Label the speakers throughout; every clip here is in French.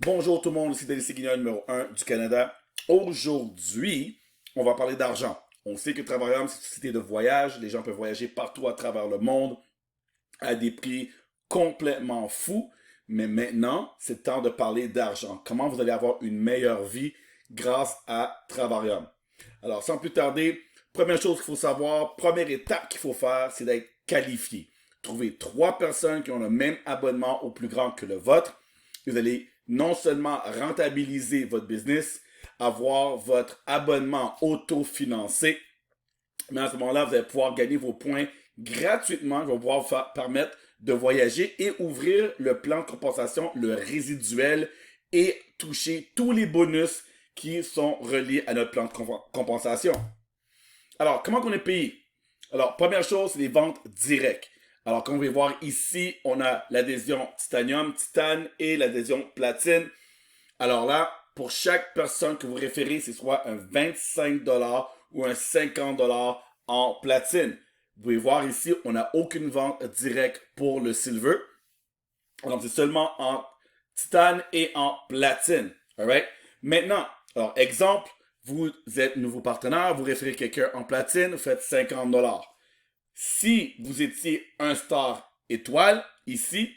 Speaker 1: Bonjour tout le monde, ici Délice Guignol numéro 1 du Canada. Aujourd'hui, on va parler d'argent. On sait que Travaillum, c'est une société de voyage. Les gens peuvent voyager partout à travers le monde à des prix complètement fous. Mais maintenant, c'est le temps de parler d'argent. Comment vous allez avoir une meilleure vie grâce à Travaillum. Alors, sans plus tarder, première chose qu'il faut savoir, première étape qu'il faut faire, c'est d'être qualifié. Trouvez 3 personnes qui ont le même abonnement au plus grand que le vôtre. Vous allez non seulement rentabiliser votre business, avoir votre abonnement autofinancé, mais à ce moment-là, vous allez pouvoir gagner vos points gratuitement, qui vont pouvoir vous permettre de voyager et ouvrir le plan de compensation, le résiduel, et toucher tous les bonus qui sont reliés à notre plan de compensation. Alors, comment on est payé? Alors, première chose, c'est les ventes directes. Alors, comme vous pouvez voir ici, on a l'adhésion Titanium, Titane et l'adhésion Platine. Alors là, pour chaque personne que vous référez, c'est soit un 25$ ou un 50$ en platine. Vous pouvez voir ici, on n'a aucune vente directe pour le Silver. Donc, c'est seulement en Titane et en Platine. Alright? Maintenant, alors, exemple, vous êtes nouveau partenaire, vous référez quelqu'un en Platine, vous faites 50$. Si vous étiez un star étoile, ici,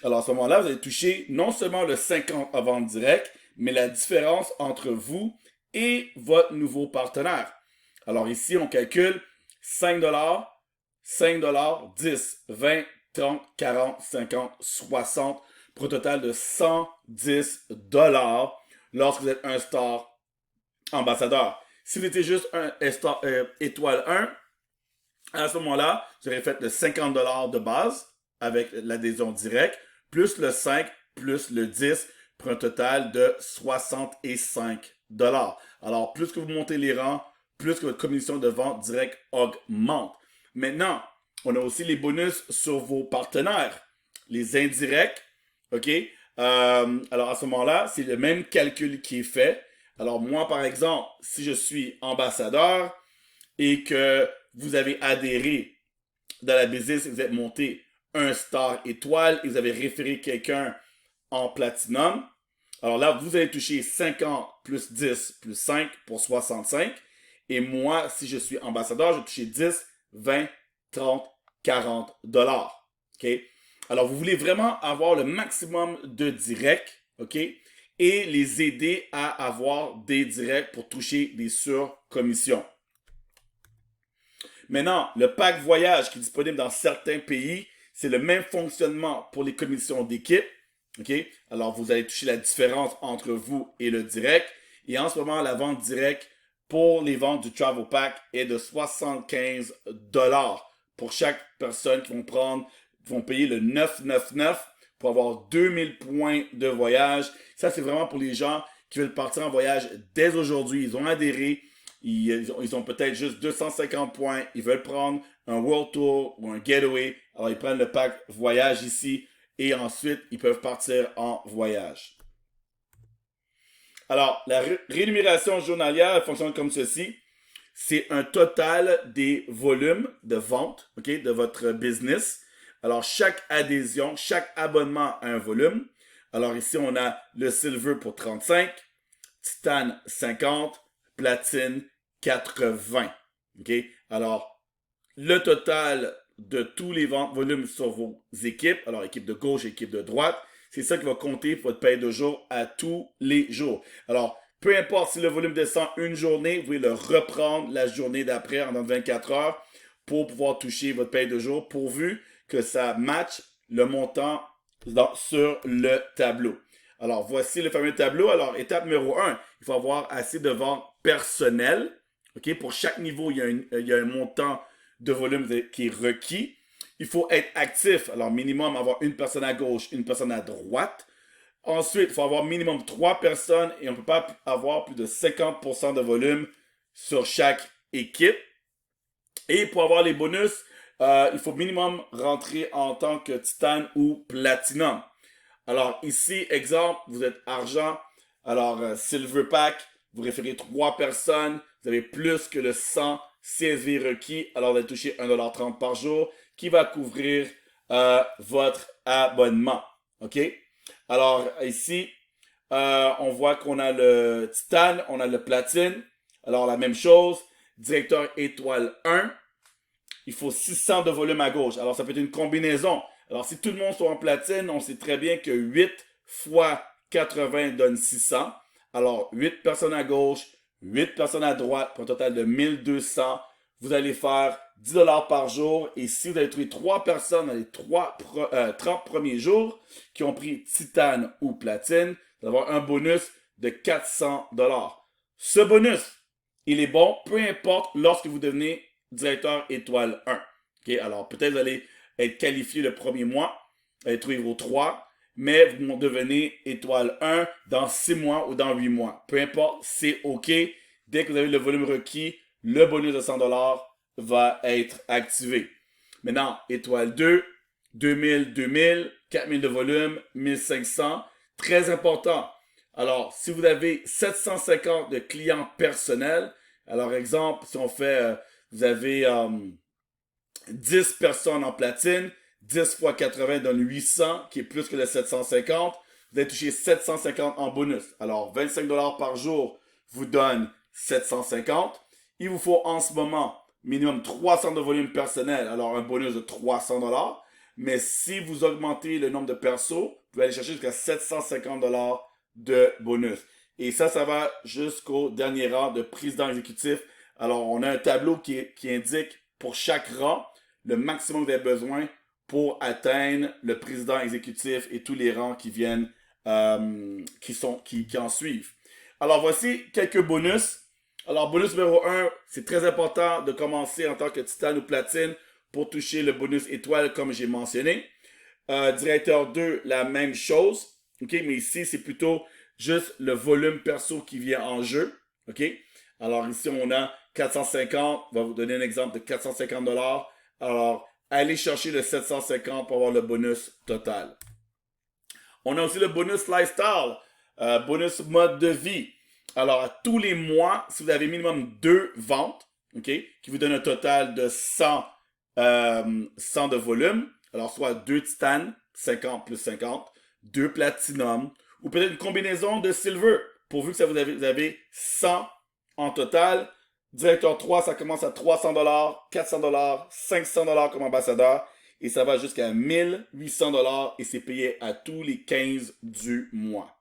Speaker 1: alors à ce moment-là, vous allez toucher non seulement le 50 à vente directe, mais la différence entre vous et votre nouveau partenaire. Alors ici, on calcule 5$, 5$, 10, 20, 30, 40, 50, 60, pour un total de 110$ lorsque vous êtes un star ambassadeur. Si vous étiez juste un star étoile 1, à ce moment-là, j'aurais fait le 50$ de base avec l'adhésion directe, plus le 5, plus le 10, pour un total de 65$. Alors, plus que vous montez les rangs, plus que votre commission de vente directe augmente. Maintenant, on a aussi les bonus sur vos partenaires, les indirects, OK? Alors, à ce moment-là, c'est le même calcul qui est fait. Alors, moi, par exemple, si je suis ambassadeur et que vous avez adhéré dans la business et vous êtes monté un star étoile et vous avez référé quelqu'un en platinum, alors là, vous allez toucher 50 plus 10 plus 5 pour 65. Et moi, si je suis ambassadeur, je vais toucher 10, 20, 30, 40$. OK? Alors, vous voulez vraiment avoir le maximum de directs, OK? Et les aider à avoir des directs pour toucher des surcommissions. Maintenant, le pack voyage qui est disponible dans certains pays, c'est le même fonctionnement pour les commissions d'équipe. OK? Alors, vous allez toucher la différence entre vous et le direct. Et en ce moment, la vente directe pour les ventes du Travel Pack est de 75$ pour chaque personne qui vont payer le 999 pour avoir 2000 points de voyage. Ça, c'est vraiment pour les gens qui veulent partir en voyage dès aujourd'hui. Ils ont adhéré. Ils ont peut-être juste 250 points. Ils veulent prendre un World Tour ou un Getaway. Alors, ils prennent le pack voyage ici et ensuite, ils peuvent partir en voyage. Alors, la rémunération journalière fonctionne comme ceci. C'est un total des volumes de vente, OK, de votre business. Alors, chaque adhésion, chaque abonnement a un volume. Alors, ici, on a le Silver pour 35, Titane 50, Platine 80. OK? Alors, le total de tous les volumes sur vos équipes, alors équipe de gauche et équipe de droite, c'est ça qui va compter pour votre paye de jour à tous les jours. Alors, peu importe si le volume descend une journée, vous pouvez le reprendre la journée d'après en 24 heures pour pouvoir toucher votre paye de jour, pourvu que ça matche le montant sur le tableau. Alors, voici le fameux tableau. Alors, étape numéro 1, il faut avoir assez de ventes personnelles. OK? Pour chaque niveau, il y a un montant de volume qui est requis. Il faut être actif. Alors, minimum, avoir une personne à gauche, une personne à droite. Ensuite, il faut avoir minimum 3 personnes et on ne peut pas avoir plus de 50% de volume sur chaque équipe. Et pour avoir les bonus, il faut minimum rentrer en tant que Titane ou Platinum. Alors ici, exemple, vous êtes argent. Alors Silver Pack, vous référez 3 personnes. Vous avez plus que le 100 CSV requis. Alors vous allez toucher 1,30$ par jour qui va couvrir votre abonnement. OK? Alors ici, On voit qu'on a le titane, on a le platine. Alors, la même chose. Directeur étoile 1. Il faut 600 de volume à gauche. Alors, ça peut être une combinaison. Alors, si tout le monde soit en platine, on sait très bien que 8 fois 80 donne 600. Alors, 8 personnes à gauche, 8 personnes à droite, pour un total de 1200. Vous allez faire 10 dollars par jour. Et si vous avez trouvé 3 personnes dans les 30 premiers jours qui ont pris titane ou platine, vous allez avoir un bonus de 400 dollars. Ce bonus, il est bon, peu importe lorsque vous devenez directeur étoile 1. Okay? Alors, peut-être vous allez être qualifié le premier mois, vous allez trouver vos 3, mais vous devenez étoile 1 dans 6 mois ou dans 8 mois. Peu importe, c'est OK. Dès que vous avez le volume requis, le bonus de 100 dollars va être activé. Maintenant, étoile 2, 2000, 2000, 4000 de volume, 1500. Très important. Alors, si vous avez 750 de clients personnels, alors exemple, si on fait, vous avez 10 personnes en platine, 10 fois 80 donne 800, qui est plus que le 750. Vous allez toucher 750 en bonus. Alors, 25 dollars par jour vous donne 750. Il vous faut en ce moment minimum 300 de volume personnel, alors un bonus de 300 dollars. Mais si vous augmentez le nombre de persos, vous pouvez aller chercher jusqu'à 750 dollars de bonus. Et ça va jusqu'au dernier rang de président exécutif. Alors, on a un tableau qui indique pour chaque rang le maximum que vous avez besoin pour atteindre le président exécutif et tous les rangs qui viennent, qui en suivent. Alors, voici quelques bonus. Alors, bonus numéro 1, c'est très important de commencer en tant que titane ou platine pour toucher le bonus étoile comme j'ai mentionné. Directeur 2, la même chose. OK, mais ici, c'est plutôt juste le volume perso qui vient en jeu. OK? Alors, ici, on a 450. On va vous donner un exemple de 450 $. Alors, allez chercher le 750 pour avoir le bonus total. On a aussi le bonus lifestyle, bonus mode de vie. Alors, à tous les mois, si vous avez minimum 2 ventes, OK, qui vous donne un total de 100 de volume, alors soit 2 titanes, 50 plus 50, 2 platinum, ou peut-être une combinaison de silver, pourvu que ça vous avez 100 en total. Directeur 3, ça commence à 300 $, 400 $, 500 $ comme ambassadeur, et ça va jusqu'à 1800 $ et c'est payé à tous les 15 du mois.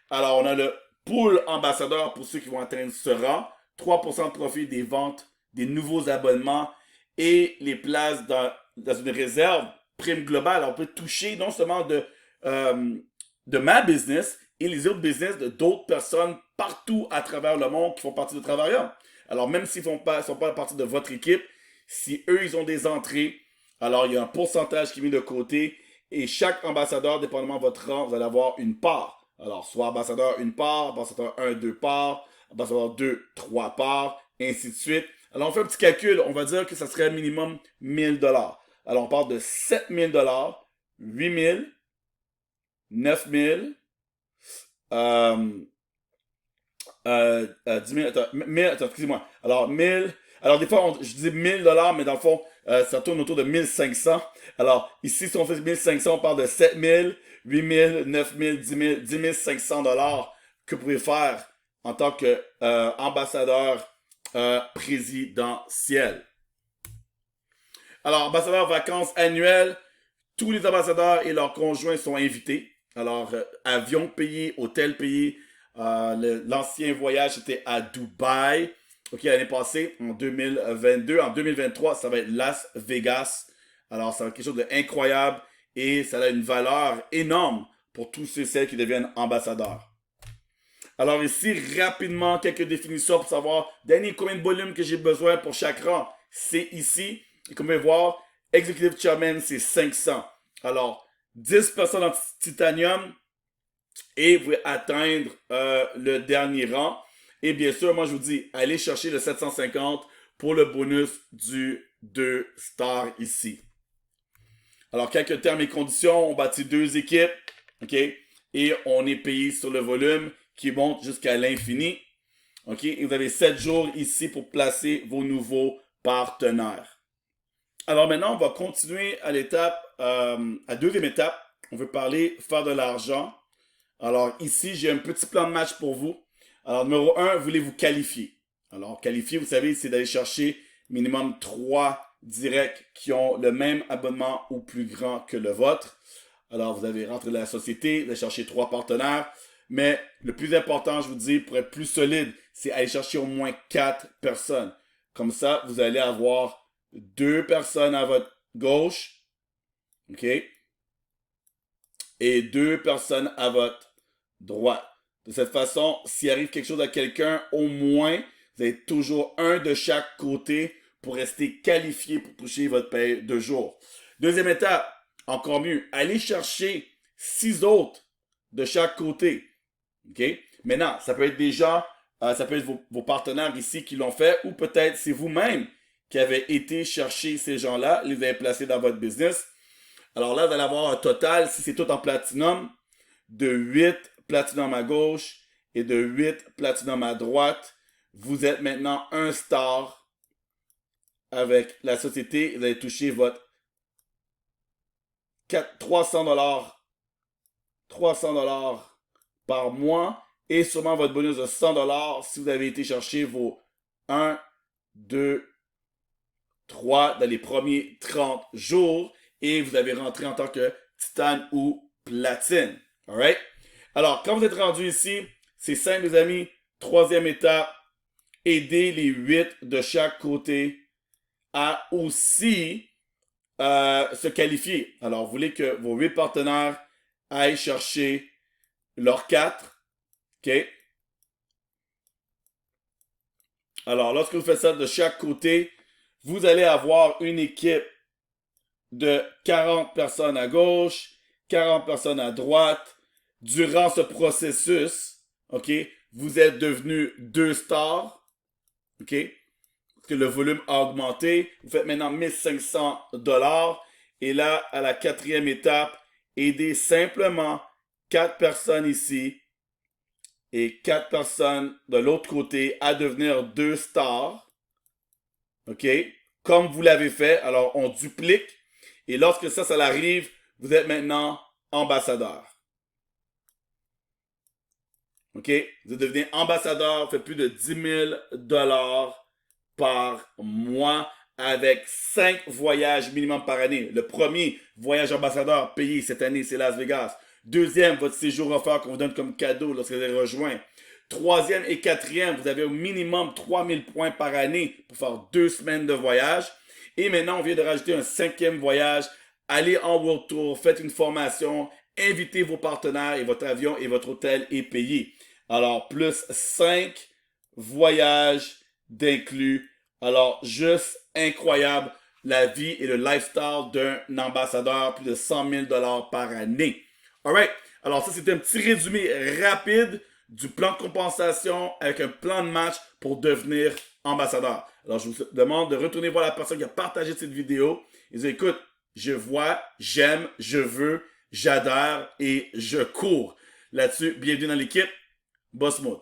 Speaker 1: Alors, on a le pool ambassadeur pour ceux qui vont atteindre ce rang, 3% de profit des ventes des nouveaux abonnements et les places dans une réserve prime globale. On peut toucher non seulement de ma business et les autres business de d'autres personnes partout à travers le monde qui font partie de Travaillons. Alors, même s'ils ne sont pas partie de votre équipe, si eux, ils ont des entrées, alors il y a un pourcentage qui est mis de côté et chaque ambassadeur, dépendamment de votre rang, vous allez avoir une part. Alors, soit ambassadeur, une part, ambassadeur 1, 2 parts, ambassadeur 2, 3 parts, et ainsi de suite. Alors, on fait un petit calcul. On va dire que ça serait minimum 1000 $. Alors, on part de 7000 $, 8000, 9000, 10 000, attends, 1000, attends, excusez-moi. Alors, 1000, alors des fois, je dis 1000 $, mais dans le fond, ça tourne autour de 1500. Alors, ici, si on fait 1500, on parle de 7000, 8000, 9000, 10 000, 10 500 $ que vous pouvez faire en tant que ambassadeur présidentiel. Alors, ambassadeur vacances annuelles, tous les ambassadeurs et leurs conjoints sont invités. Alors, avion payé, hôtel payé. L'ancien voyage était à Dubaï. OK, l'année passée, en 2022. En 2023, ça va être Las Vegas. Alors, ça va être quelque chose d'incroyable et ça a une valeur énorme pour tous ceux et celles qui deviennent ambassadeurs. Alors ici, rapidement, quelques définitions pour savoir, Danny, combien de volume que j'ai besoin pour chaque rang. C'est ici. Et comme vous pouvez voir, Executive Chairman, c'est 500. Alors, 10 personnes en titanium et vous pouvez atteindre le dernier rang. Et bien sûr, moi je vous dis, allez chercher le 750 pour le bonus du 2 stars ici. Alors, quelques termes et conditions. On bâtit 2 équipes. OK? Et on est payé sur le volume qui monte jusqu'à l'infini. OK? Et vous avez 7 jours ici pour placer vos nouveaux partenaires. Alors maintenant, on va continuer à l'étape, à deuxième étape. On veut parler faire de l'argent Alors ici, j'ai un petit plan de match pour vous. Alors numéro 1, voulez-vous qualifier? Alors qualifier, vous savez, c'est d'aller chercher minimum 3 directs qui ont le même abonnement ou plus grand que le vôtre. Alors vous avez rentré dans la société, vous allez chercher 3 partenaires. Mais le plus important, je vous dis, pour être plus solide, c'est aller chercher au moins 4 personnes. Comme ça, vous allez avoir 2 personnes à votre gauche, OK? Et 2 personnes à votre droite. De cette façon, s'il arrive quelque chose à quelqu'un, au moins, vous avez toujours un de chaque côté pour rester qualifié pour toucher votre paye de jour. Deuxième étape, encore mieux, allez chercher 6 autres de chaque côté. OK? Maintenant, ça peut être des gens, ça peut être vos partenaires ici qui l'ont fait, ou peut-être c'est vous-même qui avez été chercher ces gens-là, les avez placés dans votre business. Alors là, vous allez avoir un total, si c'est tout en platinum, de 8 platinum à gauche et de 8 platinum à droite. Vous êtes maintenant un star avec la société. Vous allez toucher votre 300$ par mois et sûrement votre bonus de 100$ si vous avez été chercher vos 1, 2, 3 dans les premiers 30 jours et vous avez rentré en tant que titane ou platine. Alright? Alors, quand vous êtes rendu ici, c'est simple les amis. Troisième étape, aider les 8 de chaque côté à aussi se qualifier. Alors, vous voulez que vos 8 partenaires aillent chercher leurs 4. OK? Alors, lorsque vous faites ça de chaque côté, vous allez avoir une équipe de 40 personnes à gauche, 40 personnes à droite. Durant ce processus, OK, vous êtes devenu 2 stars. OK? Parce que le volume a augmenté. Vous faites maintenant 1500$. Et là, à la 4e étape, aidez simplement 4 personnes ici et 4 personnes de l'autre côté à devenir 2 stars. OK? Comme vous l'avez fait. Alors, on duplique. Et lorsque ça arrive, vous êtes maintenant ambassadeur. OK? Vous devenez ambassadeur, vous faites plus de 10 000$ par mois avec 5 voyages minimum par année. Le premier voyage ambassadeur payé cette année, c'est Las Vegas. Deuxième, votre séjour offert qu'on vous donne comme cadeau lorsque vous avez rejoint. Troisième et quatrième, vous avez au minimum 3000 points par année pour faire 2 semaines de voyage. Et maintenant, on vient de rajouter un 5e voyage. Allez en World Tour, faites une formation, invitez vos partenaires et votre avion et votre hôtel est payé. Alors, plus 5 voyages d'inclus. Alors, juste incroyable, la vie et le lifestyle d'un ambassadeur, plus de 100 000$ par année. Alright, alors ça c'était un petit résumé rapide du plan de compensation avec un plan de match pour devenir ambassadeur. Alors, je vous demande de retourner voir la personne qui a partagé cette vidéo et dire, écoute, je vois, j'aime, je veux, j'adhère et je cours. Là-dessus, bienvenue dans l'équipe. Boss Mode.